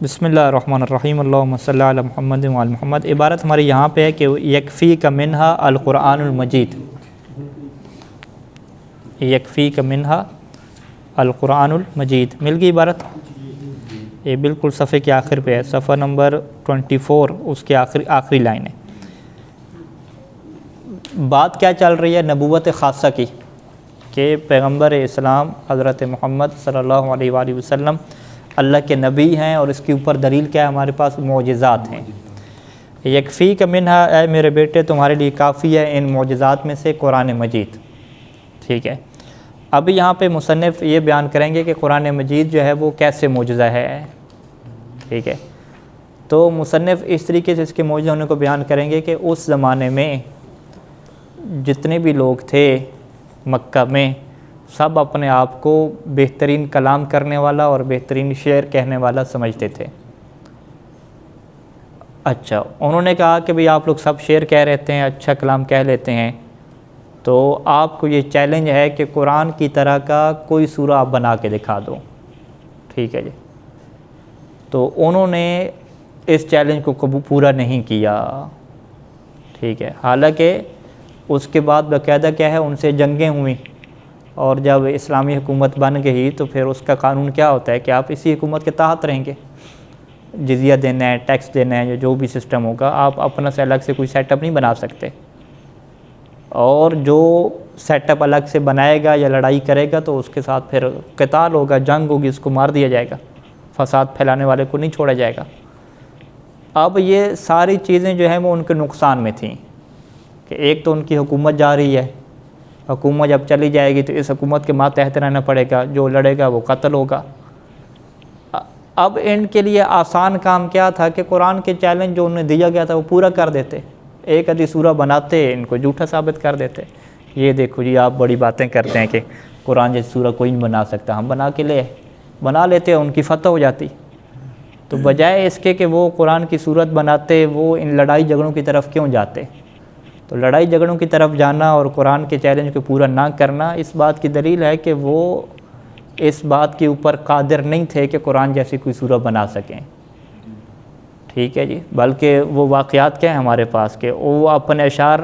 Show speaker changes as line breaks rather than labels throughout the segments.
بسم اللہ الرحمن الرحیم اللہم صلی علی محمد وعلی محمد۔ عبارت ہماری یہاں پہ ہے کہ یکفی کا منہا القرآن المجید، یکفی کا منہا القرآن المجید مل گئی عبارت؟ یہ بالکل صفحے کے آخر پہ ہے، صفحہ نمبر 24، اس کے آخری لائن ہے۔ بات کیا چل رہی ہے؟ نبوت خاصہ کی، کہ پیغمبر اسلام حضرت محمد صلی اللہ علیہ وآلہ وسلم اللہ کے نبی ہیں، اور اس کے اوپر دلیل کیا ہے؟ ہمارے پاس معجزات ہیں۔ یکفی کا منہا، اے میرے بیٹے تمہارے لیے کافی ہے ان معجزات میں سے قرآن مجید، ٹھیک ہے۔ اب یہاں پہ مصنف یہ بیان کریں گے کہ قرآن مجید جو ہے وہ کیسے معجزہ ہے، ٹھیک ہے۔ تو مصنف اس طریقے سے اس کے معجزہ ہونے کو بیان کریں گے کہ اس زمانے میں جتنے بھی لوگ تھے مکہ میں، سب اپنے آپ کو بہترین کلام کرنے والا اور بہترین شعر کہنے والا سمجھتے تھے۔ اچھا، انہوں نے کہا کہ بھئی آپ لوگ سب شعر کہہ رہتے ہیں، اچھا کلام کہہ لیتے ہیں، تو آپ کو یہ چیلنج ہے کہ قرآن کی طرح کا کوئی سورہ آپ بنا کے دکھا دو، ٹھیک ہے جی۔ تو انہوں نے اس چیلنج کو پورا نہیں کیا، ٹھیک ہے۔ حالانکہ اس کے بعد باقاعدہ کیا ہے، ان سے جنگیں ہوئیں، اور جب اسلامی حکومت بن گئی تو پھر اس کا قانون کیا ہوتا ہے کہ آپ اسی حکومت کے تحت رہیں گے، جزیہ دینا ہے، ٹیکس دینا ہے، جو بھی سسٹم ہوگا، آپ اپنا سے الگ سے کوئی سیٹ اپ نہیں بنا سکتے، اور جو سیٹ اپ الگ سے بنائے گا یا لڑائی کرے گا تو اس کے ساتھ پھر قتال ہوگا، جنگ ہوگی، اس کو مار دیا جائے گا، فساد پھیلانے والے کو نہیں چھوڑا جائے گا۔ اب یہ ساری چیزیں جو ہیں وہ ان کے نقصان میں تھیں، کہ ایک تو ان کی حکومت جا رہی ہے، حکومت جب چلی جائے گی تو اس حکومت کے ماتحت رہنا پڑے گا، جو لڑے گا وہ قتل ہوگا۔ اب ان کے لیے آسان کام کیا تھا کہ قرآن کے چیلنج جو انہیں دیا گیا تھا وہ پورا کر دیتے، ایک آدھی سورہ بناتے، ان کو جھوٹا ثابت کر دیتے۔ یہ دیکھو جی، آپ بڑی باتیں کرتے ہیں کہ قرآن جیسی سورہ کوئی نہیں بنا سکتا، ہم بنا لیتے، ان کی فتح ہو جاتی۔ تو بجائے اس کے کہ وہ قرآن کی صورت بناتے، وہ ان لڑائی جھگڑوں کی طرف کیوں جاتے؟ تو لڑائی جھگڑوں کی طرف جانا اور قرآن کے چیلنج کو پورا نہ کرنا اس بات کی دلیل ہے کہ وہ اس بات کے اوپر قادر نہیں تھے کہ قرآن جیسی کوئی سورہ بنا سکیں، ٹھیک ہے جی۔ بلکہ وہ واقعات کیا ہیں ہمارے پاس، کہ وہ اپنے اشعار،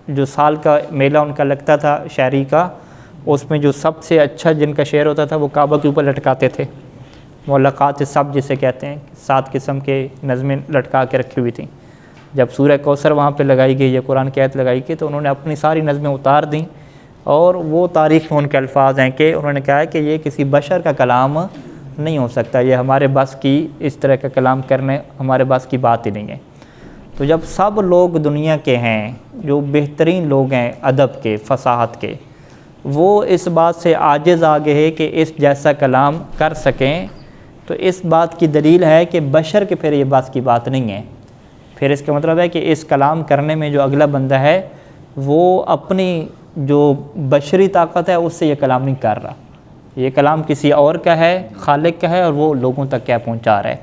جو سال کا میلہ ان کا لگتا تھا شاعری کا، اس میں جو سب سے اچھا جن کا شعر ہوتا تھا وہ کعبہ کے اوپر لٹکاتے تھے، معلقات سب جسے کہتے ہیں، 7 قسم کے نظمیں لٹکا کے رکھی ہوئی تھیں۔ جب سورہ کوثر وہاں پہ لگائی گئی یا قرآن کی آیت لگائی گئی تو انہوں نے اپنی ساری نظمیں اتار دیں، اور وہ تاریخ میں ان کے الفاظ ہیں کہ انہوں نے کہا ہے کہ یہ کسی بشر کا کلام نہیں ہو سکتا، یہ ہمارے بس کی، اس طرح کا کلام کرنے ہمارے بس کی بات ہی نہیں ہے۔ تو جب سب لوگ دنیا کے ہیں، جو بہترین لوگ ہیں ادب کے، فصاحت کے، وہ اس بات سے عاجز آ گئے کہ اس جیسا کلام کر سکیں، تو اس بات کی دلیل ہے کہ بشر کے پھر یہ بس کی بات نہیں ہے۔ پھر اس کا مطلب ہے کہ اس کلام کرنے میں جو اگلا بندہ ہے وہ اپنی جو بشری طاقت ہے اس سے یہ کلام نہیں کر رہا، یہ کلام کسی اور کا ہے، خالق کا ہے، اور وہ لوگوں تک کیا پہنچا رہا ہے۔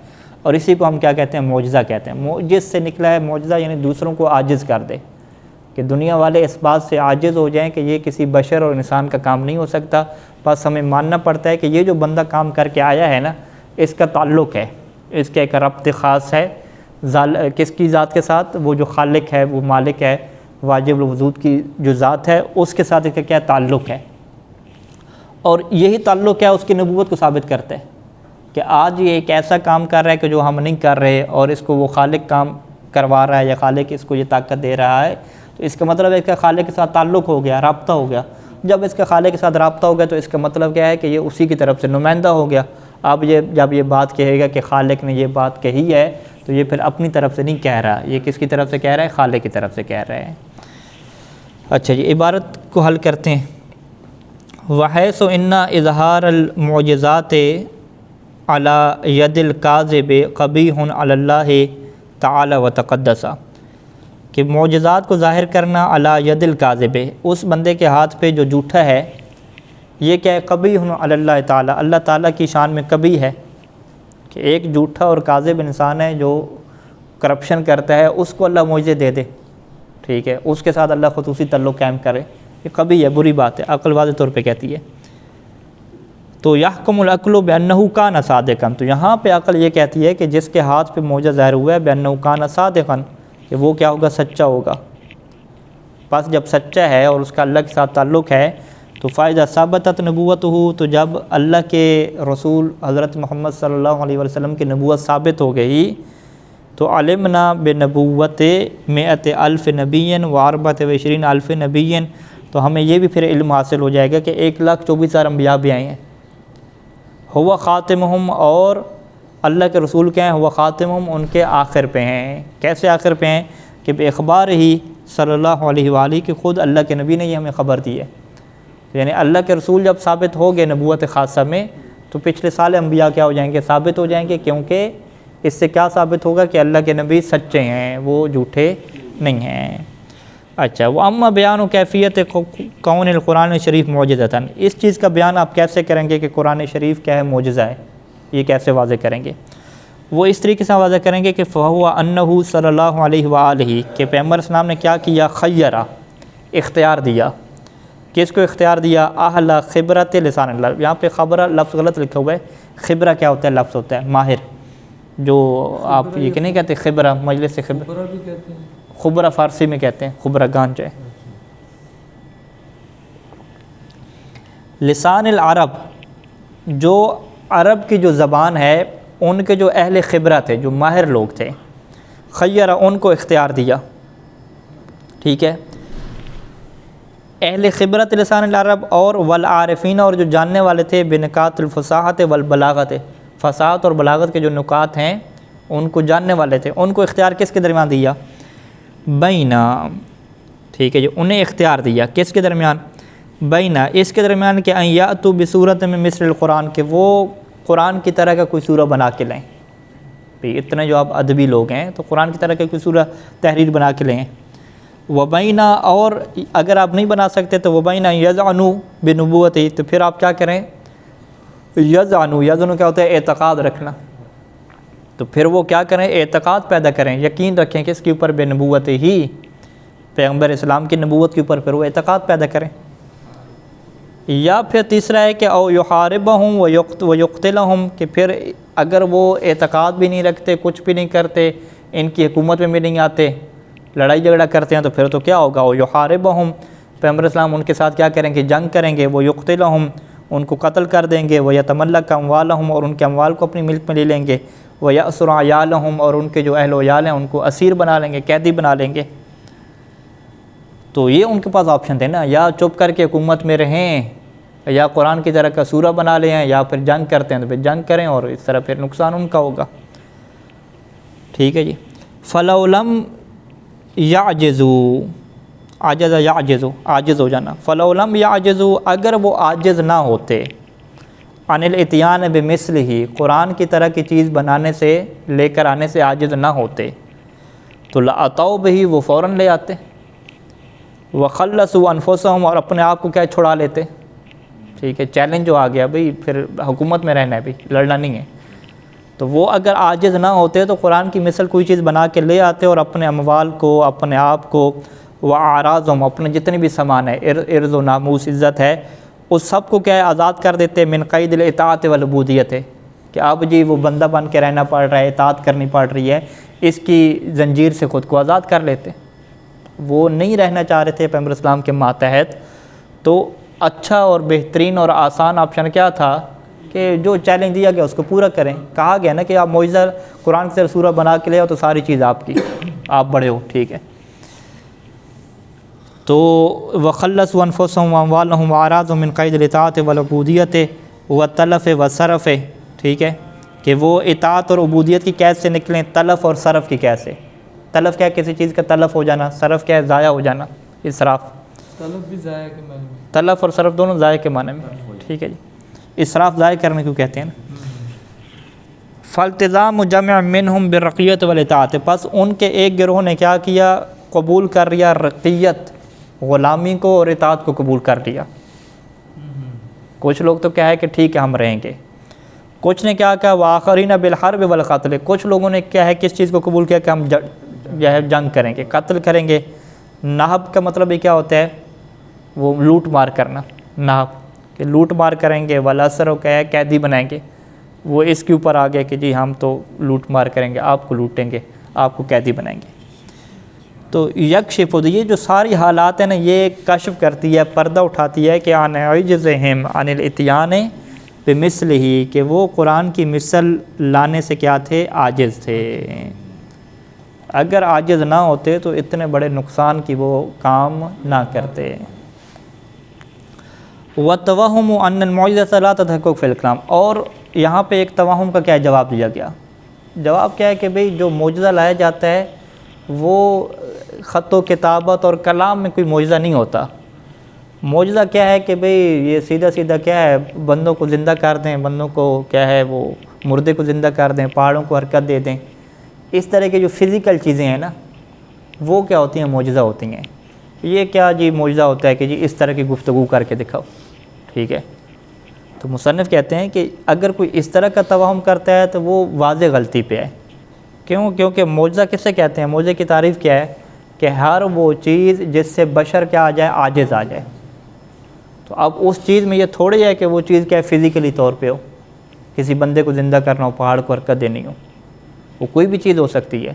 اور اسی کو ہم کیا کہتے ہیں؟ معجزہ کہتے ہیں۔ معجز سے نکلا ہے معجزہ، یعنی دوسروں کو عاجز کر دے، کہ دنیا والے اس بات سے عاجز ہو جائیں کہ یہ کسی بشر اور انسان کا کام نہیں ہو سکتا، بس ہمیں ماننا پڑتا ہے کہ یہ جو بندہ کام کر کے آیا ہے نا، اس کا تعلق ہے، اس کا ایک ربط خاص ہے کس کی ذات کے ساتھ؟ وہ جو خالق ہے، وہ مالک ہے، واجب الوجود کی جو ذات ہے، اس کے ساتھ اس کا کیا تعلق ہے، اور یہی تعلق ہے اس کی نبوت کو ثابت کرتا ہے، کہ آج یہ ایک ایسا کام کر رہا ہے کہ جو ہم نہیں کر رہے، اور اس کو وہ خالق کام کروا رہا ہے، یا خالق اس کو یہ طاقت دے رہا ہے، تو اس کا مطلب ہے اس کا خالق کے ساتھ تعلق ہو گیا، رابطہ ہو گیا۔ جب اس کا خالق کے ساتھ رابطہ ہو گیا تو اس کا مطلب کیا ہے کہ یہ اسی کی طرف سے نمائندہ ہو گیا۔ اب جب یہ بات کہے گا کہ خالق نے یہ بات کہی ہے، تو یہ پھر اپنی طرف سے نہیں کہہ رہا، یہ کس کی طرف سے کہہ رہا ہے؟ خالق کی طرف سے کہہ رہا ہے۔ اچھا جی، عبارت کو حل کرتے ہیں۔ وَحَيْثُ إِنَّ إِظْهَارَ الْمُعْجِزَاتِ عَلَى يَدِ الْكَاذِبِ قَبِيحٌ عَلَى اللَّهِ تَعَالَى وَتَقَدَّسَ، کہ معجزات کو ظاہر کرنا علی ید الکاذب، اس بندے کے ہاتھ پہ جو جھوٹا ہے، یہ کیا ہے؟ قبیح علی اللہ تعالیٰ، اللہ تعالیٰ کی شان میں قبیح ہے، کہ ایک جھوٹا اور کاذب انسان ہے جو کرپشن کرتا ہے، اس کو اللہ معجزے دے دے، ٹھیک ہے، اس کے ساتھ اللہ خصوصی تعلق قائم کرے، یہ قبیح ہے، بری بات ہے، عقل واضح طور پہ کہتی ہے۔ تو یحکم العقل بأنہ کان صادقا، تو یہاں پہ عقل یہ کہتی ہے کہ جس کے ہاتھ پہ معجزہ ظاہر ہوا ہے بأنہ کان صادقا، کہ وہ کیا ہوگا، سچا ہوگا۔ بس جب سچا ہے اور اس کا اللہ کے ساتھ تعلق ہے تو فائدہ ثابتت نبوتہ، تو جب اللہ کے رسول حضرت محمد صلی اللہ علیہ وسلم کی نبوت ثابت ہو گئی تو علمنا بنبوت 100,000 نبی و 24,000 نبی، تو ہمیں یہ بھی پھر علم حاصل ہو جائے گا کہ 1,24,000 انبیاء بھی آئے ہیں۔ ہوا خاتمہم، اور اللہ کے رسول کیا ہیں، ہوا خاتمہم، ان کے آخر پہ ہیں۔ کیسے آخر پہ ہیں؟ کہ بے اخبار ہی صلی اللہ علیہ وآلہ کہ خود اللہ کے نبی نے یہ ہمیں خبر دی ہے، یعنی اللہ کے رسول جب ثابت ہو گئے نبوت خاصہ میں تو پچھلے سارے انبیاء کیا ہو جائیں گے، ثابت ہو جائیں گے، کیونکہ اس سے کیا ثابت ہوگا کہ اللہ کے نبی سچے ہیں، وہ جھوٹے نہیں ہیں۔ اچھا، وہ اما بیان و کیفیت کون القرآن شریف معجزۃً، اس چیز کا بیان آپ کیسے کریں گے کہ قرآن شریف کیا ہے، معجزہ ہے، یہ کیسے واضح کریں گے؟ وہ اس طریقے سے واضح کریں گے کہ فہو انہ صلی اللہ علیہ وآلہ کہ پیغمبر اسلام نے کیا کیا، خیرہ، اختیار دیا۔ کس کو اختیار دیا؟ اہل خبرت لسان اللہ، یہاں پہ خبرہ لفظ غلط لکھا ہوا ہے، خبرہ کیا ہوتا ہے، لفظ ہوتا ہے ماہر، جو آپ یہ کہ نہیں کہتے خبرہ، مجلس سے خبرہ
بھی کہتے ہیں،
خبرہ فارسی میں کہتے ہیں، خبرہ گان جو ہے۔ لسان العرب، جو عرب کی جو زبان ہے ان کے جو اہل خبرہ تھے، جو ماہر لوگ تھے، خیرہ، ان کو اختیار دیا، ٹھیک ہے۔ اہل خبرت لسان العرب، اور والعارفین، اور جو جاننے والے تھے بنکات الفصاحت والبلاغت، فصاحت اور بلاغت کے جو نکات ہیں ان کو جاننے والے تھے، ان کو اختیار کس کے درمیان دیا؟ بینا، ٹھیک ہے جی، انہیں اختیار دیا کس کے درمیان؟ بینا، اس کے درمیان کہ ان یاتوا بصورت من مثل القرآن، کہ وہ قرآن کی طرح کا کوئی سورہ بنا کے لیں۔ بھی اتنے جو آپ ادبی لوگ ہیں تو قرآن کی طرح کا کوئی سورہ تحریر بنا کے لیں۔ وبینا، اور اگر آپ نہیں بنا سکتے تو وبینا یزعنوا بنبوتہ، تو پھر آپ کیا کریں؟ یزعنوا کیا ہوتا ہے؟ اعتقاد رکھنا، تو پھر وہ کیا کریں؟ اعتقاد پیدا کریں، یقین رکھیں کس کے اوپر؟ بنبوتہ ہی، پیغمبر اسلام کی نبوت کے اوپر، پھر وہ اعتقاد پیدا کریں۔ یا پھر تیسرا ہے کہ او یحاربہم ویقتلہم، کہ پھر اگر وہ اعتقاد بھی نہیں رکھتے، کچھ بھی نہیں کرتے، ان کی حکومت میں بھی نہیں آتے، لڑائی جھگڑا کرتے ہیں، تو پھر تو کیا ہوگا؟ او یحاربہم، پیغمبر اسلام ان کے ساتھ کیا کریں گے؟ جنگ کریں گے۔ ویقتلہم، ان کو قتل کر دیں گے۔ ویتملک اموالہم، اور ان کے اموال کو اپنی ملک میں لے لیں گے۔ ویأسر عیالہم، اور ان کے جو اہل و عیال ہیں ان کو اسیر بنا لیں گے، قیدی بنا لیں گے۔ تو یہ ان کے پاس آپشن تھے نا، یا چپ کر کے حکومت میں رہیں، یا قرآن کی طرح کا سورہ بنا لیں، یا پھر جنگ کرتے ہیں تو پھر جنگ کریں، اور اس طرح پھر نقصان ان کا ہوگا، ٹھیک ہے جی۔ فلو لم یعجزوا، عجز یعجز، عاجز ہو جانا، فلو لم یعجزوا، اگر وہ عاجز نہ ہوتے، عن الاتیان بمثلہ، قرآن کی طرح کی چیز بنانے سے، لے کر آنے سے عاجز نہ ہوتے، تو لاتوا بہ، وہ فوراً لے آتے، وخلصوا انفسہم، اور اپنے آپ کو کیا چھڑا لیتے، ٹھیک ہے۔ چیلنج جو آ گیا بھئی، پھر حکومت میں رہنا ہے بھئی، لڑنا نہیں ہے، تو وہ اگر عاجز نہ ہوتے تو قرآن کی مثل کوئی چیز بنا کے لے آتے، اور اپنے اموال کو، اپنے آپ کو، وَأَعْرَاضُهُمْ، اپنے جتنے بھی سامان ہے، عرض و ناموس، عزت ہے، اس سب کو کیا ہے؟ آزاد کر دیتے، من قید الاطاعت والعبودیت، کہ اب جی وہ بندہ بن کے رہنا پڑ رہا ہے، اطاعت کرنی پڑ رہی ہے، اس کی زنجیر سے خود کو آزاد کر لیتے۔ وہ نہیں رہنا چاہ رہے تھے پیغمبر اسلام کے ماتحت، تو اچھا اور بہترین اور آسان آپشن کیا تھا کہ جو چیلنج دیا گیا اس کو پورا کریں۔ کہا گیا نا کہ آپ معجزہ قرآن سے سورہ بنا کے لے آؤ تو ساری چیز آپ کی، آپ بڑے ہو، ٹھیک ہے۔ تو وخلصوا انفسهم واموالهم واعراضهم من قید الاطاعت والعبودیت والتلف والصرف، ٹھیک ہے، کہ وہ اطاعت اور عبودیت کی قید سے نکلیں، تلف اور صرف کی قید سے۔ تلف کیا ہے؟ کسی چیز کا تلف ہو جانا، صرف کیا ہے؟ ضائع ہو جانا، اسراف۔
طلب بھی ضائع کے معنی میں،
تلف اور صرف دونوں ضائع کے معنی میں، ٹھیک ہے جی۔ اسراف ضائع کرنے کو کہتے ہیں نا۔ فالتزام جمع منہم بالرقیت والاطاعت، پس ان کے ایک گروہ نے کیا کیا؟ قبول کر لیا رقیت، غلامی کو، اور اطاعت کو قبول کر لیا۔ کچھ لوگ تو کیا ہے کہ ٹھیک ہے ہم رہیں گے، کچھ نے کیا کہا؟ وآخرین بالحرب والقتل، کچھ لوگوں نے کیا ہے کس چیز کو قبول کیا کہ ہم جو ہے جنگ کریں گے، قتل کریں گے۔ نہب کا مطلب یہ کیا ہوتا ہے؟ وہ لوٹ مار کرنا، نہب کہ لوٹ مار کریں گے، والاسر کیا ہے قیدی بنائیں گے، وہ اس کے اوپر آ گیا کہ جی ہم تو لوٹ مار کریں گے، آپ کو لوٹیں گے، آپ کو قیدی بنائیں گے۔ تو یکشف، یہ جو ساری حالات ہیں نا یہ کشف کرتی ہے، پردہ اٹھاتی ہے کہ عن عجزہم عن الاتیان بمثلہ، کہ وہ قرآن کی مثل لانے سے کیا تھے؟ عاجز تھے۔ اگر عاجز نہ ہوتے تو اتنے بڑے نقصان کی وہ کام نہ کرتے۔ وَتَوَهُمُ أَنَّ الْمُعْجِزَةَ لَا تَتَحَقَّقُ فِي الْكَلَامِ، اور یہاں پہ ایک توہم کا کیا جواب دیا گیا؟ جواب کیا ہے کہ بھئی جو معجزہ لایا جاتا ہے وہ خط و کتابت اور کلام میں کوئی معجزہ نہیں ہوتا۔ معجزہ کیا ہے کہ بھئی یہ سیدھا سیدھا کیا ہے، بندوں کو زندہ کر دیں، بندوں کو کیا ہے وہ مردے کو زندہ کر دیں، پہاڑوں کو حرکت دے دیں، اس طرح کی جو فزیکل چیزیں ہیں نا وہ کیا ہوتی ہیں؟ معجزہ ہوتی ہیں۔ یہ کیا جی معجزہ ہوتا ہے کہ جی اس طرح کی گفتگو کر کے دکھاؤ، ٹھیک ہے۔ تو مصنف کہتے ہیں کہ اگر کوئی اس طرح کا توہم کرتا ہے تو وہ واضح غلطی پہ ہے۔ کیونکہ معجزہ کسے کہتے ہیں؟ معجزے کی تعریف کیا ہے؟ کہ ہر وہ چیز جس سے بشر کیا آ جائے؟ عاجز آ جائے۔ تو اب اس چیز میں یہ تھوڑی ہے کہ وہ چیز کیا ہے فزیکلی طور پہ ہو، کسی بندے کو زندہ کرنا ہو، پہاڑ کو حرکت دینی ہو، وہ کوئی بھی چیز ہو سکتی ہے۔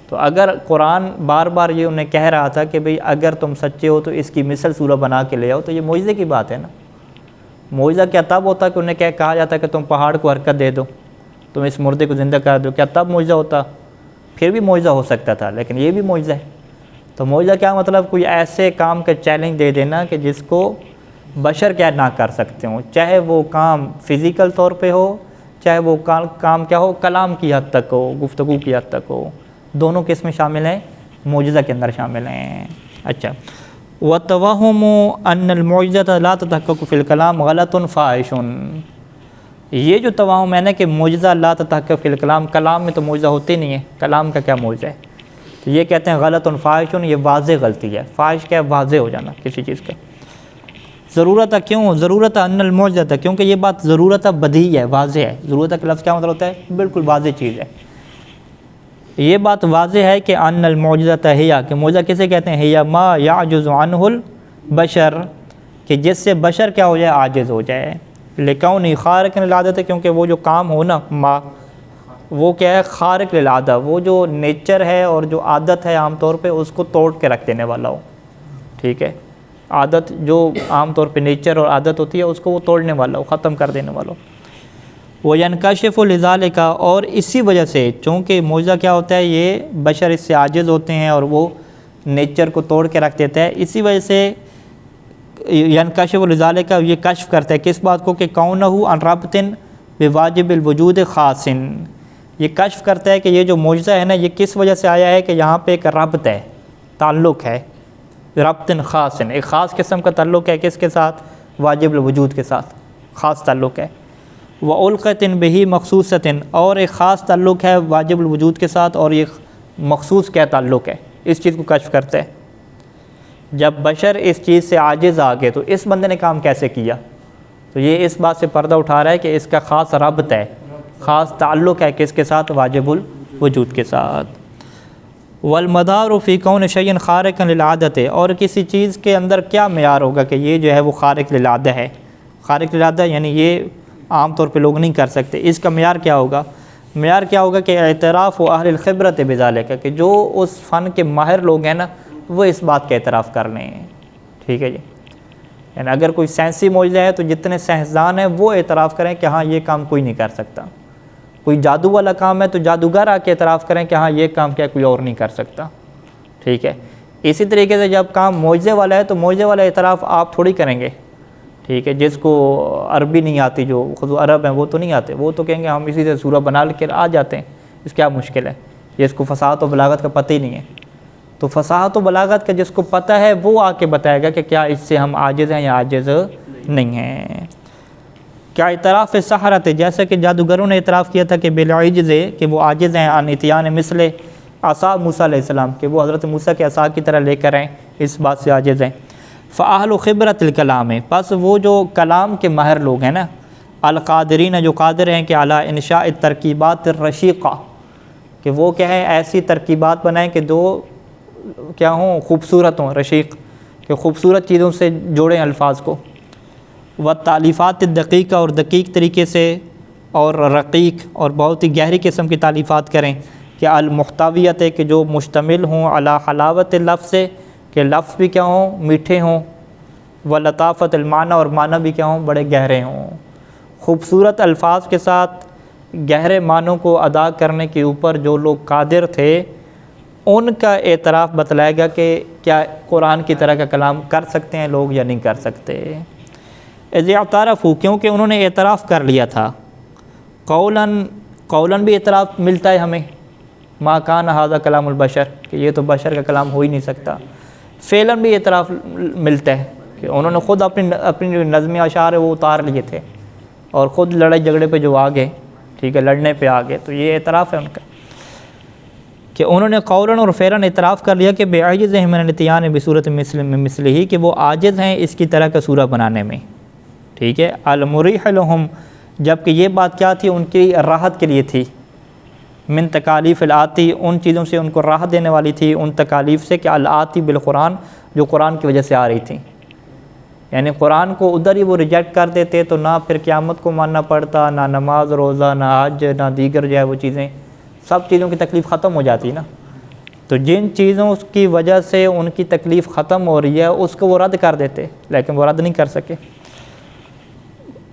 تو اگر قرآن بار بار یہ انہیں کہہ رہا تھا کہ بھئی اگر تم سچے ہو تو اس کی مثل صورت بنا کے لے آؤ، تو یہ معجزے کی بات ہے نا۔ معجزہ کیا تب ہوتا کہ انہیں کیا کہا جاتا کہ تم پہاڑ کو حرکت دے دو، تم اس مردے کو زندہ کر دو، کیا تب معجزہ ہوتا؟ پھر بھی معجزہ ہو سکتا تھا، لیکن یہ بھی معجزہ ہے۔ تو معجزہ کیا مطلب؟ کوئی ایسے کام کا چیلنج دے دینا کہ جس کو بشر کیا نہ کر سکتے ہوں، چاہے وہ کام فزیکل طور پہ ہو، چاہے وہ کام کیا ہو کلام کی حد تک ہو، گفتگو کی حد تک ہو، دونوں کس میں شامل ہیں؟ معجزہ کے اندر شامل ہیں۔ اچھا، وَتَوَهُمُ أَنَّ الْمُعْجِزَةَ لَا تَتَحَقَّقُ فِي الْكَلَامِ غَلَطٌ فَاحِشٌ، یہ جو توہم ہے نا کہ معجزہ لا تتحقق فی الکلام، کلام میں تو معجزہ ہوتے نہیں ہے، کلام کا کیا معجزہ ہے؟ تو یہ کہتے ہیں غلط فاحش، یہ واضح غلطی ہے۔ فاحش کیا ہے؟ واضح ہو جانا کسی چیز کا۔ ضرورت کیوں؟ ضرورت ان المعجزہ، کیونکہ یہ بات ضرورت بدیہی ہے، واضح ہے۔ ضرورت کا لفظ کیا مطلب ہوتا ہے؟ بالکل واضح چیز ہے۔ یہ بات واضح ہے کہ ان المعجزہ ہیا، کہ معجزہ کسے کہتے ہیں؟ ہیا ما یعجز عنہ البشر، کہ جس سے بشر کیا ہو جائے؟ عاجز ہو جائے۔ لکونہ خارق للعادت، کیونکہ وہ جو کام ہو نا ما، وہ کیا ہے؟ خارق للعادہ، وہ جو نیچر ہے اور جو عادت ہے عام طور پہ اس کو توڑ کے رکھ دینے والا ہو، ٹھیک ہے۔ عادت جو عام طور پہ نیچر اور عادت ہوتی ہے اس کو وہ توڑنے والا ہو، ختم کر دینے والا ہو۔ وَيَنْكَشِفُ لِذَلِكَ، اور اسی وجہ سے چونکہ معجزہ کیا ہوتا ہے؟ یہ بشر اس سے عاجز ہوتے ہیں اور وہ نیچر کو توڑ کے رکھ دیتا ہے، اسی وجہ سے يَنْكَشِفُ لِذَلِكَ، یہ کشف کرتا ہے کس بات کو؟ کہ كَوْنَهُ عَنْ رَبْطٍ بِوَاجِبِ الْوُجُودِ خاصٍ، یہ کشف کرتا ہے کہ یہ جو معجزہ ہے نا یہ کس وجہ سے آیا ہے؟ کہ یہاں پہ ایک ربط ہے، تعلق ہے، ربط خاص، ایک خاص قسم کا تعلق ہے، کس کے ساتھ؟ واجب الوجود کے ساتھ خاص تعلق ہے۔ وَأُلْقَتٍ بِهِ مَخْصُوصَةٍ، اور ایک خاص تعلق ہے واجب الوجود کے ساتھ، اور یہ مخصوص کیا تعلق ہے؟ اس چیز کو کشف کرتا ہے۔ جب بشر اس چیز سے عاجز آ گئے تو اس بندے نے کام کیسے کیا؟ تو یہ اس بات سے پردہ اٹھا رہا ہے کہ اس کا خاص ربط ہے، خاص تعلق ہے، کس کے ساتھ؟ واجب الوجود کے ساتھ۔ والمدار فی کون شیء خارق للعادت، اور کسی چیز کے اندر کیا معیار ہوگا کہ یہ جو ہے وہ خارق للعادہ ہے؟ خارق للعادہ یعنی یہ عام طور پہ لوگ نہیں کر سکتے، اس کا معیار کیا ہوگا؟ معیار کیا ہوگا کہ اعتراف و اہل الخبرت بذالک، کہ جو اس فن کے ماہر لوگ ہیں نا وہ اس بات کا اعتراف کر لیں، ٹھیک ہے جی۔ یعنی اگر کوئی سائنسی معجزہ ہے تو جتنے سائنسدان ہیں وہ اعتراف کریں کہ ہاں یہ کام کوئی نہیں کر سکتا۔ کوئی جادو والا کام ہے تو جادوگر آ کے اعتراف کریں کہ ہاں یہ کام کیا کوئی اور نہیں کر سکتا، ٹھیک ہے۔ اسی طریقے سے جب کام معجزے والا ہے تو معجزے والا اعتراف آپ تھوڑی کریں گے، ٹھیک ہے۔ جس کو عربی نہیں آتی، جو خود عرب ہیں وہ تو نہیں آتے، وہ تو کہیں گے ہم اسی سے سورہ بنا کے آ جاتے ہیں، اس کیا مشکل ہے، جس کو فصاحت و بلاغت کا پتہ ہی نہیں ہے۔ تو فصاحت و بلاغت کا جس کو پتہ ہے وہ آ کے بتائے گا کہ کیا اس سے ہم عاجز ہیں یا عاجز نہیں ہیں۔ کیا اعتراف سحرت، جیسا کہ جادوگروں نے اعتراف کیا تھا کہ بالعجز، کہ وہ عاجز ہیں، عن اتیان مثل عصا موسیٰ علیہ السلام، کہ وہ حضرت موسیٰ کے عصا کی طرح لے کر آئیں، اس بات سے عاجز ہیں۔ فاہل خبرت الکلام، پس وہ جو کلام کے ماہر لوگ ہیں نا، القادرین، جو قادر ہیں کہ علی انشاء الترکیبات الرشیقہ، کہ وہ کیا ہے ایسی ترکیبات بنائیں کہ دو کیا ہوں؟ خوبصورت ہوں، رشیق، کہ خوبصورت چیزوں سے جوڑیں الفاظ کو۔ و تالیفات دقیقہ اور دقیق طریقے سے اور رقیق اور بہت ہی گہری قسم کی تالیفات کریں کہ المحتویت ہے کہ جو مشتمل ہوں علی حلاوت لفظ سے کہ لفظ بھی کیا ہوں میٹھے ہوں و لطافت المعنی اور معنی بھی کیا ہوں بڑے گہرے ہوں، خوبصورت الفاظ کے ساتھ گہرے معنوں کو ادا کرنے کے اوپر جو لوگ قادر تھے ان کا اعتراف بتلائے گا کہ کیا قرآن کی طرح کا کلام کر سکتے ہیں لوگ یا نہیں کر سکتے۔ اذ اعترفوا کیونکہ انہوں نے اعتراف کر لیا تھا، قولاً بھی اعتراف ملتا ہے ہمیں ما کان ھذا کلام البشر کہ یہ تو بشر کا کلام ہو ہی نہیں سکتا، فعلاً بھی اعتراف ملتا ہے کہ انہوں نے خود اپنی جو نظم اشعار ہے وہ اتار لیے تھے اور خود لڑائی جھگڑے پہ جو آگے ٹھیک ہے لڑنے پہ آگے، تو یہ اعتراف ہے ان کا کہ انہوں نے قولاً اور فعلاً اعتراف کر لیا کہ بعجز من الاتیان بصورت مثلہ کہ وہ عاجز ہیں اس کی طرح کا سورہ بنانے میں، ٹھیک ہے۔ المریح لہم جبکہ یہ بات کیا تھی ان کی راحت کے لیے تھی، من تکالیف الآتی ان چیزوں سے ان کو راحت دینے والی تھی، ان تکالیف سے کہ الآتی بالقرآن جو قرآن کی وجہ سے آ رہی تھیں، یعنی قرآن کو ادھر ہی وہ ریجیکٹ کر دیتے تو نہ پھر قیامت کو ماننا پڑتا، نہ نماز روزہ، نہ حج، نہ دیگر جو ہے وہ چیزیں، سب چیزوں کی تکلیف ختم ہو جاتی نا۔ تو جن چیزوں کی وجہ سے ان کی تکلیف ختم ہو رہی ہے اس کو وہ رد کر دیتے، لیکن وہ رد نہیں کر سکے۔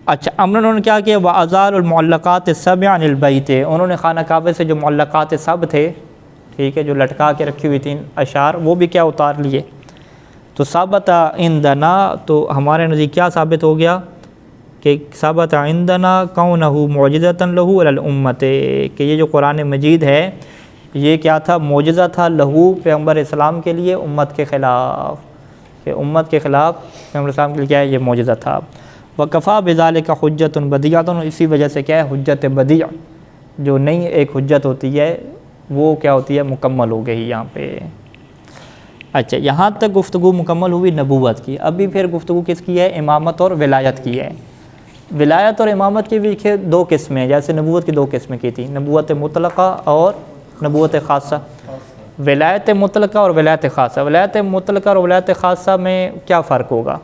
اچھا انہوں نے کیا کیا وَأَزَالُ الْمُعَلَّقَاتِ السَّبْعِ عَنِ الْبَيْتِ انہوں نے خانہ کعبہ سے جو معلقات سب تھے ٹھیک ہے جو لٹکا کے رکھی ہوئی تھیں اشعار وہ بھی کیا اتار لیے۔ تو ثابت عندنا تو ہمارے نزدیک کیا ثابت ہو گیا کہ ثابت عندنا کونہ معجزۃ لہو علی الامت کہ یہ جو قرآن مجید ہے یہ کیا تھا معجزہ تھا لہو پیغمبر اسلام کے لیے امت کے خلاف، کہ امت کے خلاف پیغمبر اسلام کے لیے کیا ہے یہ معجزہ تھا۔ وَكَفَى بِذَلِكَ حُجَّةٌ بَدِیعَةٌ اسی وجہ سے کیا ہے حجت بدیع جو نئی ایک حجت ہوتی ہے وہ کیا ہوتی ہے مکمل ہو گئی یہاں پہ۔ اچھا یہاں تک گفتگو مکمل ہوئی نبوت کی، ابھی پھر گفتگو کس کی ہے امامت اور ولایت کی ہے۔ ولایت اور امامت کی بھی دو قسمیں جیسے نبوت کی دو قسمیں کی تھی، نبوت مطلقہ اور نبوت خاصہ۔ ولایت مطلقہ اور ولایت خاصہ، ولایت مطلقہ اور ولایت خاصہ میں کیا فرق ہوگا؟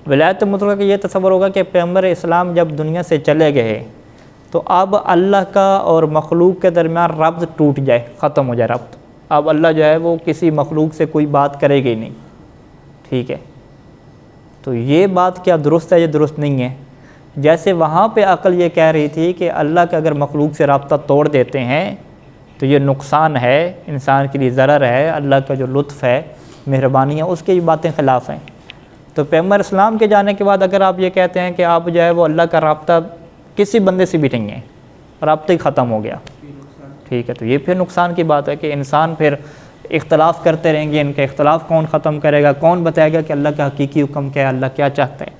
ولایت مطلقہ کا یہ تصور ہوگا کہ پیغمبر اسلام جب دنیا سے چلے گئے تو اب اللہ کا اور مخلوق کے درمیان ربط ٹوٹ جائے، ختم ہو جائے ربط، اب اللہ جو ہے وہ کسی مخلوق سے کوئی بات کرے گی نہیں، ٹھیک ہے۔ تو یہ بات کیا درست ہے؟ یہ درست نہیں ہے۔ جیسے وہاں پہ عقل یہ کہہ رہی تھی کہ اللہ کا اگر مخلوق سے رابطہ توڑ دیتے ہیں تو یہ نقصان ہے، انسان کے لیے ضرر ہے، اللہ کا جو لطف ہے مہربانی ہے اس کی باتیں خلاف ہیں۔ تو پیغمبر اسلام کے جانے کے بعد اگر آپ یہ کہتے ہیں کہ آپ جو ہے وہ اللہ کا رابطہ کسی بندے سے بھی نہیں ہے، رابطہ ہی ختم ہو گیا، ٹھیک ہے، تو یہ پھر نقصان کی بات ہے کہ انسان پھر اختلاف کرتے رہیں گے، ان کا اختلاف کون ختم کرے گا؟ کون بتائے گا کہ اللہ کا حقیقی حکم کیا ہے، اللہ کیا چاہتا ہے؟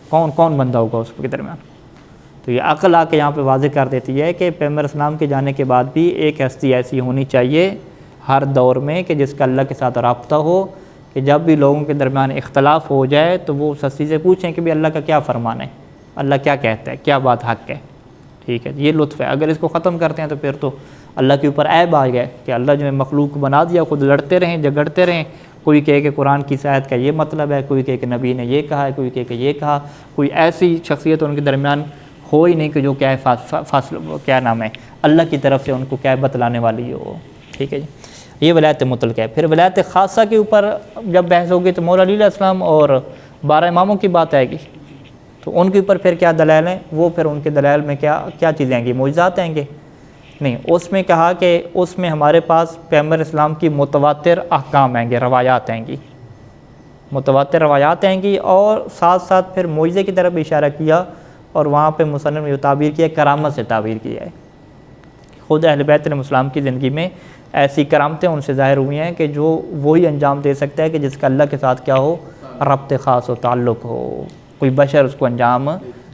کون بندہ ہوگا اس کے درمیان؟ تو یہ عقل آ کے یہاں پہ واضح کر دیتی ہے کہ پیغمبر اسلام کے جانے کے بعد بھی ایک ہستی ایسی ہونی چاہیے ہر دور میں کہ جس کا اللہ کے ساتھ رابطہ ہو، کہ جب بھی لوگوں کے درمیان اختلاف ہو جائے تو وہ اس ہستی سے پوچھیں کہ بھی اللہ کا کیا فرمان ہے، اللہ کیا کہتا ہے، کیا بات حق ہے، ٹھیک ہے۔ یہ لطف ہے، اگر اس کو ختم کرتے ہیں تو پھر تو اللہ کے اوپر عیب آ گیا کہ اللہ جو ہے مخلوق بنا دیا، خود لڑتے رہیں جھگڑتے رہیں، کوئی کہے کہ قرآن کی آیت کا یہ مطلب ہے، کوئی کہے کہ نبی نے یہ کہا ہے، کوئی کہے کہ یہ کہا، کوئی ایسی شخصیت ان کے درمیان ہو ہی نہیں کہ جو کیا ہے فاصل کیا نام ہے اللہ کی طرف سے ان کو کیا ہے بتلانے والی ہو، ٹھیک ہے جی۔ یہ ولایت مطلق ہے۔ پھر ولایت خاصہ کے اوپر جب بحث ہوگی تو مولا علی علیہ السلام اور 12 اماموں کی بات آئے گی، تو ان کے اوپر پھر کیا دلائل ہیں؟ وہ پھر ان کے دلائل میں کیا چیزیں آئیں گی؟ معجزات آئیں گے؟ نہیں، اس میں کہا کہ اس میں ہمارے پاس پیغمبر اسلام کی متواتر احکام آئیں گے، روایات آئیں گی، متواتر روایات آئیں گی، اور ساتھ ساتھ پھر معجزے کی طرف بھی اشارہ کیا، اور وہاں پہ مصنف نے تعبیر کیا کرامت سے تعبیر کیا ہے۔ خود اہل بیت علیہ السلام کی زندگی میں ایسی کرامتیں ان سے ظاہر ہوئی ہیں کہ جو وہی انجام دے سکتا ہے کہ جس کا اللہ کے ساتھ کیا ہو، ربط خاص ہو، تعلق ہو، کوئی بشر اس کو انجام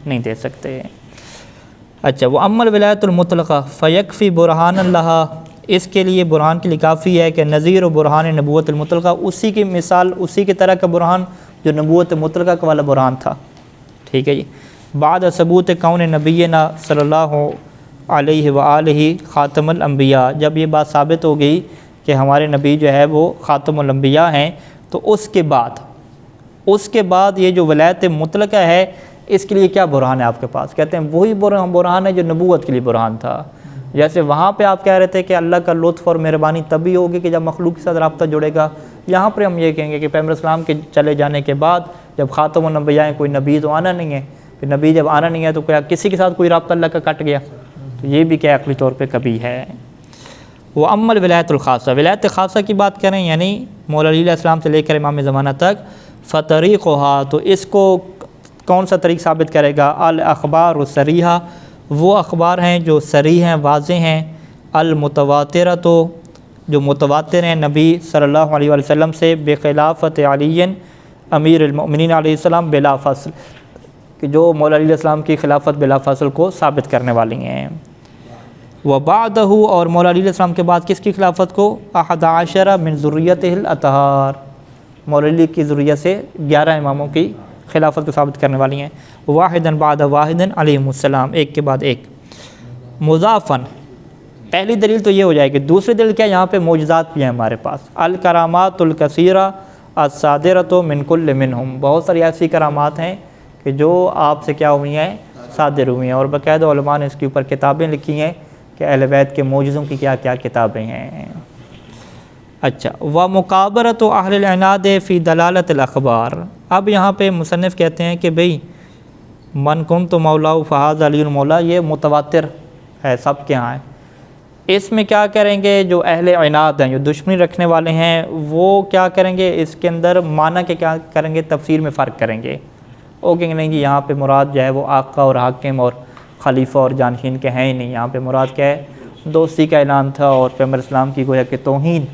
نہیں دے سکتے۔ اچھا وہ امل ولایت المطلقہ فیکفی برہان اللہ اس کے لیے برہان کے لیے کافی ہے کہ نظیر و برہان نبوت المطلقہ اسی کی مثال اسی کی طرح کا برہان جو نبوت مطلقہ کا والا برہان تھا، ٹھیک ہے جی۔ بعد ثبوت کون نبینا صلی اللہ علیہ وآلہ خاتم الانبیاء جب یہ بات ثابت ہو گئی کہ ہمارے نبی جو ہے وہ خاتم الانبیاء ہیں، تو اس کے بعد اس کے بعد یہ جو ولایت مطلقہ ہے اس کے لیے کیا برہان ہے آپ کے پاس؟ کہتے ہیں وہی برہان ہے جو نبوت کے لیے برہان تھا. جیسے وہاں پہ آپ کہہ رہے تھے کہ اللہ کا لطف اور مہربانی تبھی ہوگی کہ جب مخلوق کے ساتھ رابطہ جڑے گا. یہاں پر ہم یہ کہیں گے کہ پیغمبر اسلام کے چلے جانے کے بعد جب خاتم الانبیاء ہیں کوئی نبی تو آنا نہیں ہے، پھر نبی جب آنا نہیں ہے تو کیا کسی کے ساتھ کوئی رابطہ اللہ کا کٹ گیا؟ تو یہ بھی کیا عقلی طور پہ کبھی ہے. وہ عمل ولایت الخاصہ، ولایت خاصہ کی بات کریں یعنی مولا علی علیہ السلام سے لے کر امام زمانہ تک، فطریقھا تو اس کو کون سا طریق ثابت کرے گا؟ الاخبار الصریحہ، وہ اخبار ہیں جو صریح ہیں، واضح ہیں، المتواترہ تو جو متواتر ہیں نبی صلی اللہ علیہ وآلہ وسلم سے، بخلافت علی امیر المؤمنین علیہ السلام بلا فصل، کہ جو مولا علی علیہ السلام کی خلافت بلا فصل کو ثابت کرنے والی ہیں. وبعدہ اور مولا علی علیہ السلام کے بعد کس کی خلافت کو؟ 11 من ذریتہ الاطہار، مولا علی کی ذریت سے 11 اماموں کی خلافت کو ثابت کرنے والی ہیں. واحداً بعد واحداً علیہم السلام، ایک کے بعد ایک. مضافاً، پہلی دلیل تو یہ ہو جائے گی. دوسری دلیل کیا؟ یہاں پہ معجزات بھی ہیں ہمارے پاس. الکرامات الکثیرہ الصادرۃ من کل منہم، بہت ساری ایسی کرامات ہیں کہ جو آپ سے کیا ہوئی ہیں؟ صادر ہوئی ہیں، اور باقاعدہ علماء نے اس کے اوپر کتابیں لکھی ہیں کہ اہل بیت کے معجزوں کی کیا کیا کتابیں ہیں. اچھا، ومقابرۃ اہل العناد فی دلالت الاخبار. اب یہاں پہ مصنف کہتے ہیں کہ بھئی من کنت مولا فہذا علی المولا، یہ متواتر ہے سب کے ہاں ہے. اس میں کیا کریں گے؟ جو اہل عناد ہیں، جو دشمنی رکھنے والے ہیں، وہ کیا کریں گے؟ اس کے اندر معنی کے کیا کریں گے؟ تفسیر میں فرق کریں گے. وہ کہیں گے نہیں جی یہاں پہ مراد جو ہے وہ آقا اور حاکم اور خلیفہ اور جانشین کے ہیں ہی نہیں، یہاں پہ مراد کیا ہے؟ دوستی کا اعلان تھا اور پیغمبر اسلام کی گویا کہ توہین،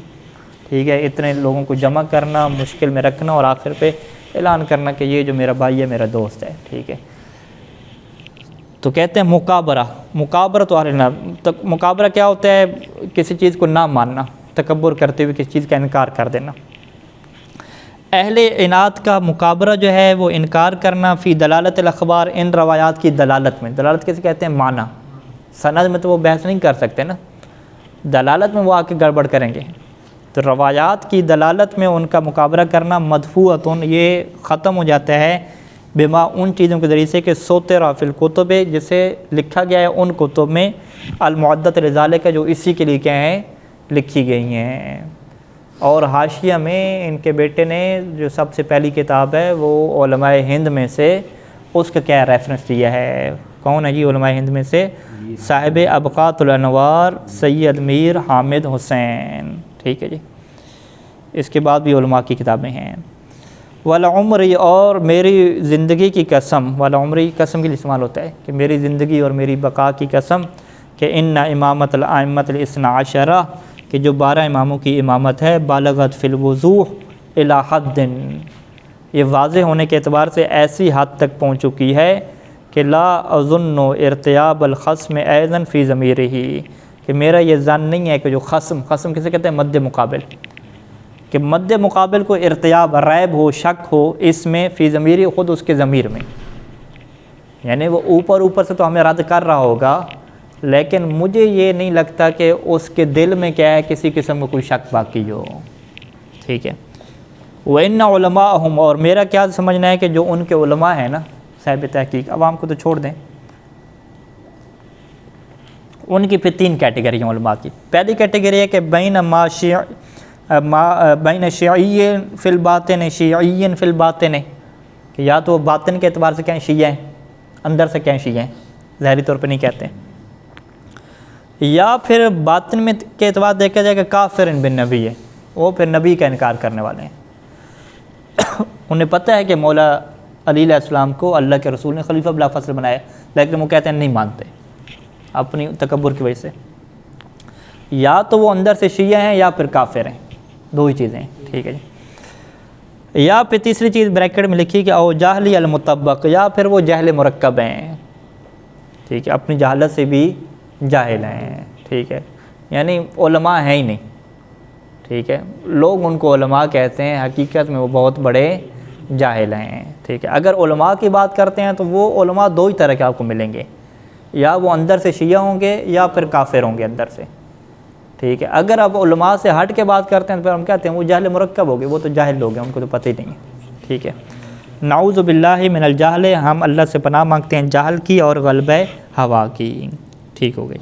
ٹھیک ہے، اتنے لوگوں کو جمع کرنا، مشکل میں رکھنا اور آخر پہ اعلان کرنا کہ یہ جو میرا بھائی ہے میرا دوست ہے. ٹھیک ہے، تو کہتے ہیں مکابرہ تو مکابرہ کیا ہوتا ہے؟ کسی چیز کو نہ ماننا، تکبر کرتے ہوئے کسی چیز کا انکار کر دینا. اہل عناد کا مکابرہ جو ہے وہ انکار کرنا فی دلالت الاخبار، ان روایات کی دلالت میں. دلالت کیسے کہتے ہیں؟ معنی. سند میں تو وہ بحث نہیں کر سکتے نا، دلالت میں وہ آ کے گڑبڑ کریں گے. تو روایات کی دلالت میں ان کا مکابرہ کرنا مدفوعۃ، یہ ختم ہو جاتا ہے بما ان چیزوں کے ذریعے سے کہ سطر فی الکتب، جسے لکھا گیا ہے ان کتب میں، المعدۃ لذالک، جو اسی کے لیے کیا ہیں؟ لکھی گئی ہیں. اور حاشیہ میں ان کے بیٹے نے جو سب سے پہلی کتاب ہے وہ علماء ہند میں سے اس کا کیا ریفرنس دیا ہے؟ کون ہے جی علماء ہند میں سے؟ صاحب ابقات الانوار سید میر حامد حسین. ٹھیک ہے جی، اس کے بعد بھی علماء کی کتابیں ہیں. والعمری، اور میری زندگی کی قسم، والعمری قسم کے لیے استعمال ہوتا ہے کہ میری زندگی اور میری بقا کی قسم، کہ ان امامت الائمۃ الاثنا عشرہ، کہ جو 12 اماموں کی امامت ہے، بالغت فی الوضوح الی حد، یہ واضح ہونے کے اعتبار سے ایسی حد تک پہنچ چکی ہے کہ لا اظن ارتیاب الخصم ایضا فی ضمیرہ، کہ میرا یہ ظن نہیں ہے کہ جو خصم کسے کہتے ہیں؟ مد مقابل، کہ مد مقابل کو ارتیاب، ریب ہو، شک ہو اس میں، فی ضمیرہ، خود اس کے ضمیر میں. یعنی وہ اوپر سے تو ہمیں رد کر رہا ہوگا، لیکن مجھے یہ نہیں لگتا کہ اس کے دل میں کیا ہے کسی قسم کا کوئی شک باقی ہو. ٹھیک ہے. وَإِنَّ عُلَمَاءَهُمْ، اور میرا کیا سمجھنا ہے کہ جو ان کے علماء ہیں نا صاحب تحقیق، عوام کو تو چھوڑ دیں، ان کی پھر 3 کیٹیگری ہیں علماء کی. پہلی کیٹیگری ہے کہ بین شیعی فی الباطن، شیعی فی الباطن، کہ یا تو وہ باطن کے اعتبار سے کہیں شیعہ ہیں، اندر سے کہیں شیعہ ہیں، ظاہری طور پہ نہیں کہتے ہیں، یا پھر باطن میں کے اعتبار دیکھا جائے کہ کافر بن نبی ہے، وہ پھر نبی کا انکار کرنے والے ہیں. انہیں پتہ ہے کہ مولا علی علیہ السلام کو اللہ کے رسول نے خلیفہ بلا فصل بنایا، لیکن وہ کہتے ہیں نہیں مانتے اپنی تکبر کی وجہ سے. یا تو وہ اندر سے شیعہ ہیں یا پھر کافر ہیں، 2 ہی چیزیں ہیں. ٹھیک ہے جی. یا پھر تیسری چیز بریکٹ میں لکھی کہ او جاہلی المطبق، یا پھر وہ جہل مرکب ہیں. ٹھیک ہے، اپنی جہالت سے بھی جاہل ہیں. ٹھیک ہے، یعنی علماء ہیں ہی نہیں. ٹھیک ہے، لوگ ان کو علماء کہتے ہیں، حقیقت میں وہ بہت بڑے جاہل ہیں. ٹھیک ہے، اگر علماء کی بات کرتے ہیں تو وہ علماء 2 ہی طرح کے آپ کو ملیں گے، یا وہ اندر سے شیعہ ہوں گے یا پھر کافر ہوں گے اندر سے. ٹھیک ہے، اگر آپ علماء سے ہٹ کے بات کرتے ہیں تو پھر ہم کہتے ہیں وہ جاہل مرکب ہو گئے، وہ تو جاہل لوگ ہیں، ان کو تو پتہ ہی نہیں ہے. ٹھیک ہے. نعوذ باللہ من الجہل، ہم اللہ سے پناہ مانگتے ہیں جہل کی اور غلبہ ہوا کی۔ ٹھیک ہو گئی۔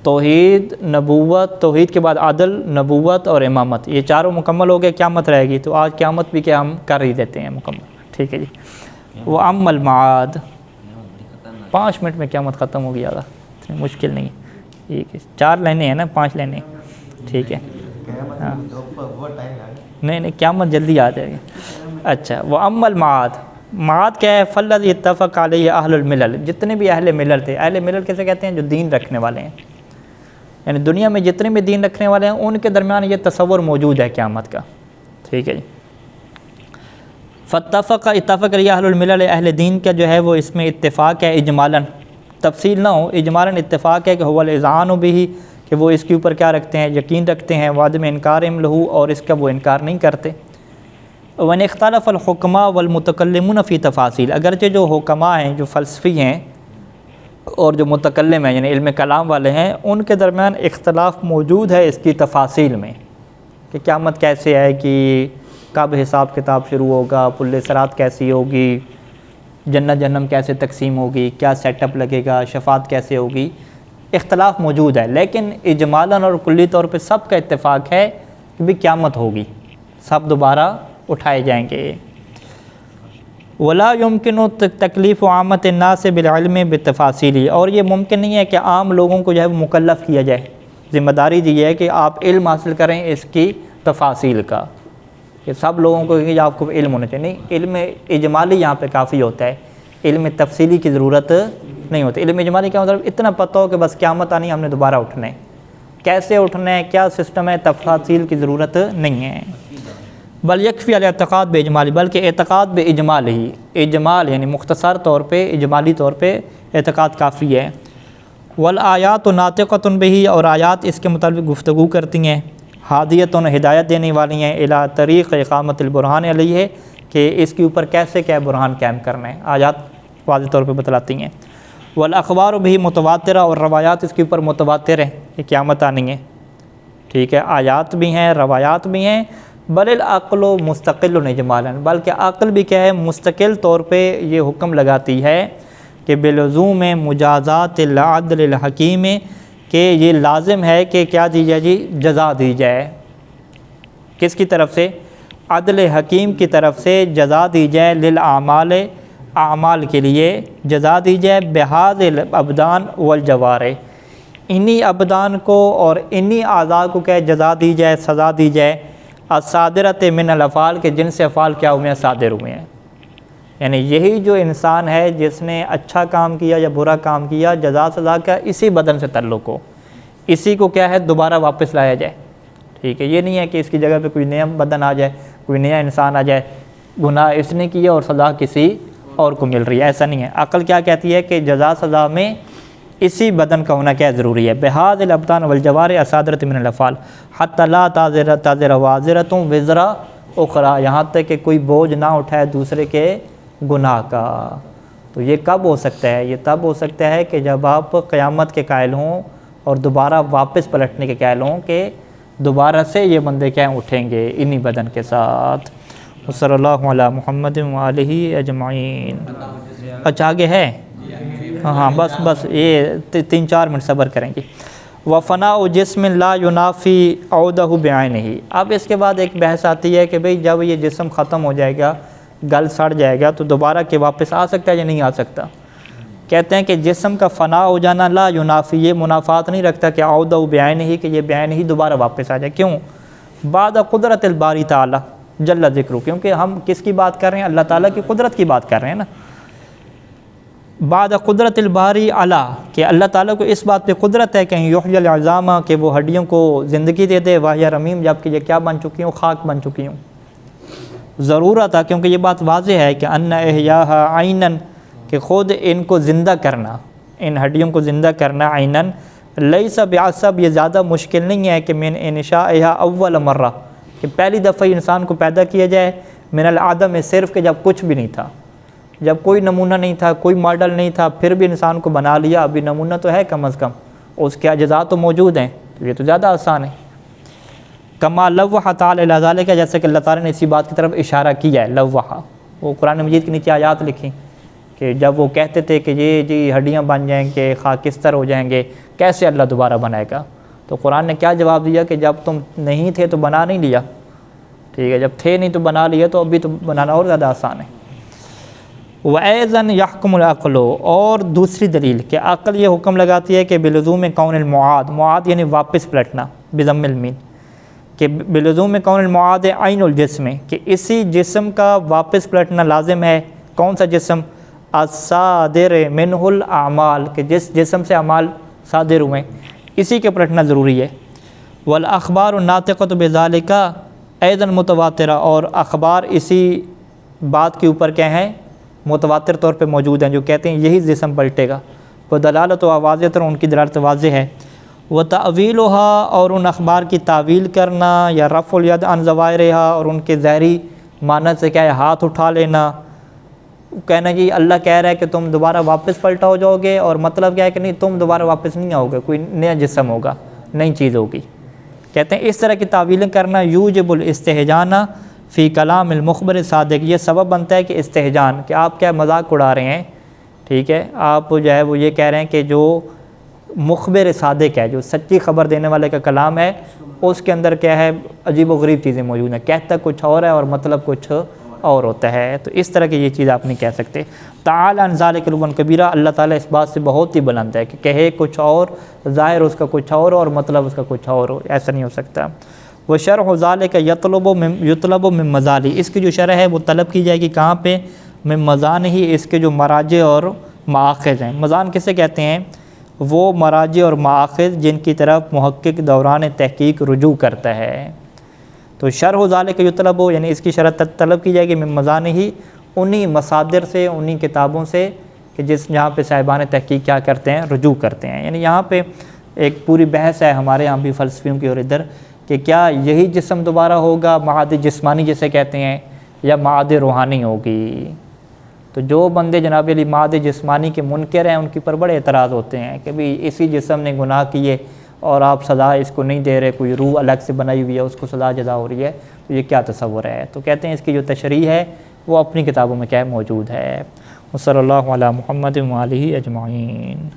توحید، نبوت، توحید کے بعد عدل، نبوت اور امامت، یہ چاروں مکمل ہو گئے، قیامت رہے گی۔ تو آج قیامت بھی کیا ہم کر ہی دیتے ہیں مکمل۔ ٹھیک ہے جی۔ وہ ام المعاد، 5 منٹ میں قیامت ختم ہو گیا تھا، اتنی مشکل نہیں ہے۔ ٹھیک ہے، 4 لائنیں ہیں نا، 5 لائنیں۔ ٹھیک ہے، ہاں نہیں قیامت جلدی آ جائے گی۔ اچھا، وہ ام المعاد، معاد کیا ہے؟ فالذی اتفق علیہ اہل الملل، جتنے بھی اہل ملل تھے۔ اہل ملل کیسے کہتے ہیں؟ جو دین رکھنے والے ہیں، یعنی دنیا میں جتنے بھی دین رکھنے والے ہیں ان کے درمیان یہ تصور موجود ہے قیامت کا۔ ٹھیک ہے جی۔ فاتفق، اتفق علیہ اہل الملل، اہل دین کا جو ہے وہ اس میں اتفاق ہے، اجمالاً، تفصیل نہ ہو، اجمالاً اتفاق ہے کہ هو الاذعان به، کہ وہ اس کے اوپر کیا رکھتے ہیں؟ یقین رکھتے ہیں، وعدم انکارہم لہ، اور اس کا وہ انکار نہیں کرتے۔ وَإِنْ اخْتَلَفَ الْحُكَمَاءُ وَالْمُتَكَلِّمُونَ فِي تَفَاصِيلِ، اگرچہ جو حکماء ہیں، جو فلسفی ہیں اور جو متکلم ہیں یعنی علم کلام والے ہیں، ان کے درمیان اختلاف موجود ہے اس کی تفاصیل میں، کہ قیامت کیسے آئے گی، کب حساب کتاب شروع ہوگا، پل صراط کیسی ہوگی، جنت جہنم کیسے تقسیم ہوگی، کیا سیٹ اپ لگے گا، شفاعت کیسے ہوگی، اختلاف موجود ہے۔ لیکن اجمالاً اور کلی طور پہ سب کا اتفاق ہے کہ بھی قیامت ہوگی، سب دوبارہ اٹھائے جائیں گے۔ ولا يمكن تکلیف عامۃ الناس بالعلم بالتفاصیل، اور یہ ممکن نہیں ہے کہ عام لوگوں کو جو ہے وہ مکلف کیا جائے، ذمہ داری دی ہے کہ آپ علم حاصل کریں اس کی تفاصیل کا، کہ سب لوگوں کو کہ آپ کو علم ہونا چاہیے۔ نہیں، علم اجمالی یہاں پہ کافی ہوتا ہے، علم تفصیلی کی ضرورت نہیں ہوتی۔ علم اجمالی کا مطلب اتنا پتہ ہو کہ بس قیامت آنی، ہم نے دوبارہ اٹھنا ہے، کیسے اٹھنا ہے، کیا سسٹم ہے، تفاصیل کی ضرورت نہیں ہے۔ بل یکفی الاعتقاد باجمالی، بلکہ اعتقاد باجمال ہی، اجمال یعنی مختصر طور پہ، اجمالی طور پہ اعتقاد کافی ہے۔ والآیات ناطقۃ بہ، اور آیات اس کے متعلق گفتگو کرتی ہیں، ہادیۃ، ہدایت دینے والی ہیں، الی طریق اقامت البرہان علیہ، کہ اس کے اوپر کیسے کیا برہان قائم کرنا ہے، آیات واضح طور پہ بتلاتی ہیں۔ والاخبار بھی متواترہ، اور روایات اس کے اوپر متواتر ہیں کہ قیامت آنی ہے۔ ٹھیک ہے، آیات بھی ہیں، روایات بھی ہیں۔ بل العقل مستقل اجمالا، بلکہ عقل بھی کیا ہے؟ مستقل طور پہ یہ حکم لگاتی ہے کہ بلزوم مجازات العدل الحکیم، کہ یہ لازم ہے کہ کیا دی جائے جی؟ جزا دی جائے۔ کس کی طرف سے؟ عدل حکیم کی طرف سے جزا دی جائے، للأعمال، اعمال کے لیے جزا دی جائے، بہذ الابدان والجوارح، انہی ابدان کو اور انہی اعضاء کو کیا جزا دی جائے، سزا دی جائے، الصادرۃ من الافعال، کے جن سے افعال کیا ہوئے ہیں؟ صادر ہوئے ہیں۔ یعنی یہی جو انسان ہے جس نے اچھا کام کیا یا برا کام کیا، جزا سزا کا اسی بدن سے تعلق ہو، اسی کو کیا ہے؟ دوبارہ واپس لایا جائے۔ ٹھیک ہے، یہ نہیں ہے کہ اس کی جگہ پہ کوئی نیا بدن آ جائے، کوئی نیا انسان آ جائے، گناہ اس نے کیا اور سزا کسی اور کو مل رہی ہے، ایسا نہیں ہے۔ عقل کیا کہتی ہے کہ جزا سزا میں اسی بدن کا ہونا کیا ضروری ہے، بہذ الابدان والجوارح الصادرۃ من الافعال حتی لا تزر وازرۃ وزر اخری، یہاں تک کہ کوئی بوجھ نہ اٹھائے دوسرے کے گناہ کا۔ تو یہ کب ہو سکتا ہے؟ یہ تب ہو سکتا ہے کہ جب آپ قیامت کے قائل ہوں اور دوبارہ واپس پلٹنے کے قائل ہوں، کہ دوبارہ سے یہ بندے کیا اٹھیں گے انہی بدن کے ساتھ۔ صلی اللہ علی محمد وآلہ اجمعین۔ اچھا آگے ہے؟ ہاں بس یہ 3-4 منٹ صبر کریں گے۔ وفناء جسم لا ینافی عودہ بعینہ، اب اس کے بعد ایک بحث آتی ہے کہ بھئی جب یہ جسم ختم ہو جائے گا، گل سڑ جائے گا، تو دوبارہ کے واپس آ سکتا ہے یا نہیں آ سکتا؟ کہتے ہیں کہ جسم کا فنا ہو جانا لا ینافی، یہ منافات نہیں رکھتا کہ عودہ بعینہ، کہ یہ بعین ہی دوبارہ واپس آ جائے۔ کیوں؟ بعد قدرت الباری تعالی جل ذکرہ، کیونکہ ہم کس کی بات کر رہے ہیں؟ اللہ تعالیٰ کی قدرت کی بات کر رہے ہیں نا۔ بعد قدرت الباری علی، کہ اللہ تعالیٰ کو اس بات پہ قدرت ہے کہ یحیی العظام، کہ وہ ہڈیوں کو زندگی دے دے، وہی رمیم، جبکہ یہ کیا بن چکی ہوں؟ خاک بن چکی ہوں۔ ضرورت ہے، کیونکہ یہ بات واضح ہے کہ ان احیاہا عیناً، کہ خود ان کو زندہ کرنا، ان ہڈیوں کو زندہ کرنا، عیناً لیس بعصب، یہ زیادہ مشکل نہیں ہے کہ من انشائہا اول مرہ، کہ پہلی دفعہ انسان کو پیدا کیا جائے، من العدم، صرف کہ جب کچھ بھی نہیں تھا، جب کوئی نمونہ نہیں تھا، کوئی ماڈل نہیں تھا، پھر بھی انسان کو بنا لیا، ابھی نمونہ تو ہے کم از کم، اس کے اجزاء تو موجود ہیں، تو یہ تو زیادہ آسان ہے۔ کما لوح تعالی الی ذالک، جیسے کہ اللہ تعالیٰ نے اسی بات کی طرف اشارہ کیا ہے. لوح، وہ قرآن مجید کے نیچے آیات لکھیں کہ جب وہ کہتے تھے کہ یہ جی ہڈیاں بن جائیں گے، خاکستر ہو جائیں گے، کیسے اللہ دوبارہ بنائے گا؟ تو قرآن نے کیا جواب دیا کہ جب تم نہیں تھے تو بنا نہیں لیا، ٹھیک ہے، جب تھے نہیں تو بنا لیا، تو ابھی تو بنانا اور زیادہ آسان ہے. وَأَيْضًا يَحْكُمُ الْعَقْلُ، اور دوسری دلیل کہ عقل یہ حکم لگاتی ہے کہ بلزوم کون المعاد، معاد یعنی واپس پلٹنا، بضم المیم، کہ بلزوم کون المعاد عین الجسم، کہ اسی جسم کا واپس پلٹنا لازم ہے. کون سا جسم؟ الصادر منہ الاعمال، کہ جس جسم سے اعمال صادر ہوئے اسی کے پلٹنا ضروری ہے. والاخبار الناطقۃ بذالک ایضا متواترہ، اور اخبار اسی بات کے اوپر کیا ہیں؟ متواتر طور پہ موجود ہیں، جو کہتے ہیں یہی جسم پلٹے گا. وہ دلالت و واضح، ان کی دلالت واضح ہے. وہ تأویلها، اور ان اخبار کی تعویل کرنا، یا رفع الید عن ظواہرها، اور ان کے ظاہری معنی سے کیا ہے؟ ہاتھ اٹھا لینا، کہنا جی اللہ کہہ رہا ہے کہ تم دوبارہ واپس پلٹا ہو جاؤ گے، اور مطلب کیا ہے کہ نہیں، تم دوبارہ واپس نہیں آؤ گے، کوئی نیا جسم ہوگا، نئی چیز ہوگی. کہتے ہیں اس طرح کی تعویلیں کرنا یوجب الاستہجان فی کلام المخبر صادق، یہ سبب بنتا ہے کہ استہجان، کہ آپ کیا مذاق اڑا رہے ہیں، ٹھیک ہے، آپ جو ہے وہ یہ کہہ رہے ہیں کہ جو مخبر صادق ہے، جو سچی خبر دینے والے کا کلام ہے، اس کے اندر کیا ہے؟ عجیب و غریب چیزیں موجود ہیں، کہتا کچھ اور ہے اور مطلب کچھ اور ہوتا ہے. تو اس طرح کی یہ چیز آپ نہیں کہہ سکتے. تعالی عن ذالک علوا کبیرہ، اللہ تعالیٰ اس بات سے بہت ہی بلند ہے کہ کہے کچھ اور، ظاہر اس کا کچھ اور مطلب اس کا کچھ اور ہو، ایسا نہیں ہو سکتا. وہ شرح ذالک یطلب من مزالی، اس کی جو شرح ہے وہ طلب کی جائے گی کہاں پہ؟ من مزان ہی، اس کے جو مراجع اور مآخذ ہیں. مزان کسے کہتے ہیں؟ وہ مراجع اور مآخذ جن کی طرف محقق دوران تحقیق رجوع کرتا ہے. تو شرح ذالک یطلب، یعنی اس کی شرح طلب کی جائے گی من مزان ہی، انہی مصادر سے، انہی کتابوں سے کہ جہاں پہ صاحبان تحقیق کیا کرتے ہیں؟ رجوع کرتے ہیں. یعنی یہاں پہ ایک پوری بحث ہے ہمارے یہاں بھی فلسفیوں کی اور ادھر، کہ کیا یہی جسم دوبارہ ہوگا، معاد جسمانی جسے کہتے ہیں، یا معاد روحانی ہوگی؟ تو جو بندے جناب علی معاد جسمانی کے منکر ہیں، ان کے پر بڑے اعتراض ہوتے ہیں کہ بھی اسی جسم نے گناہ کیے اور آپ سزا اس کو نہیں دے رہے، کوئی روح الگ سے بنائی ہوئی ہے اس کو سزا جزا ہو رہی ہے، تو یہ کیا تصور ہے؟ تو کہتے ہیں اس کی جو تشریح ہے وہ اپنی کتابوں میں کیا ہے؟ موجود ہے. وصلی اللہ علی محمد و آلہ اجمعین.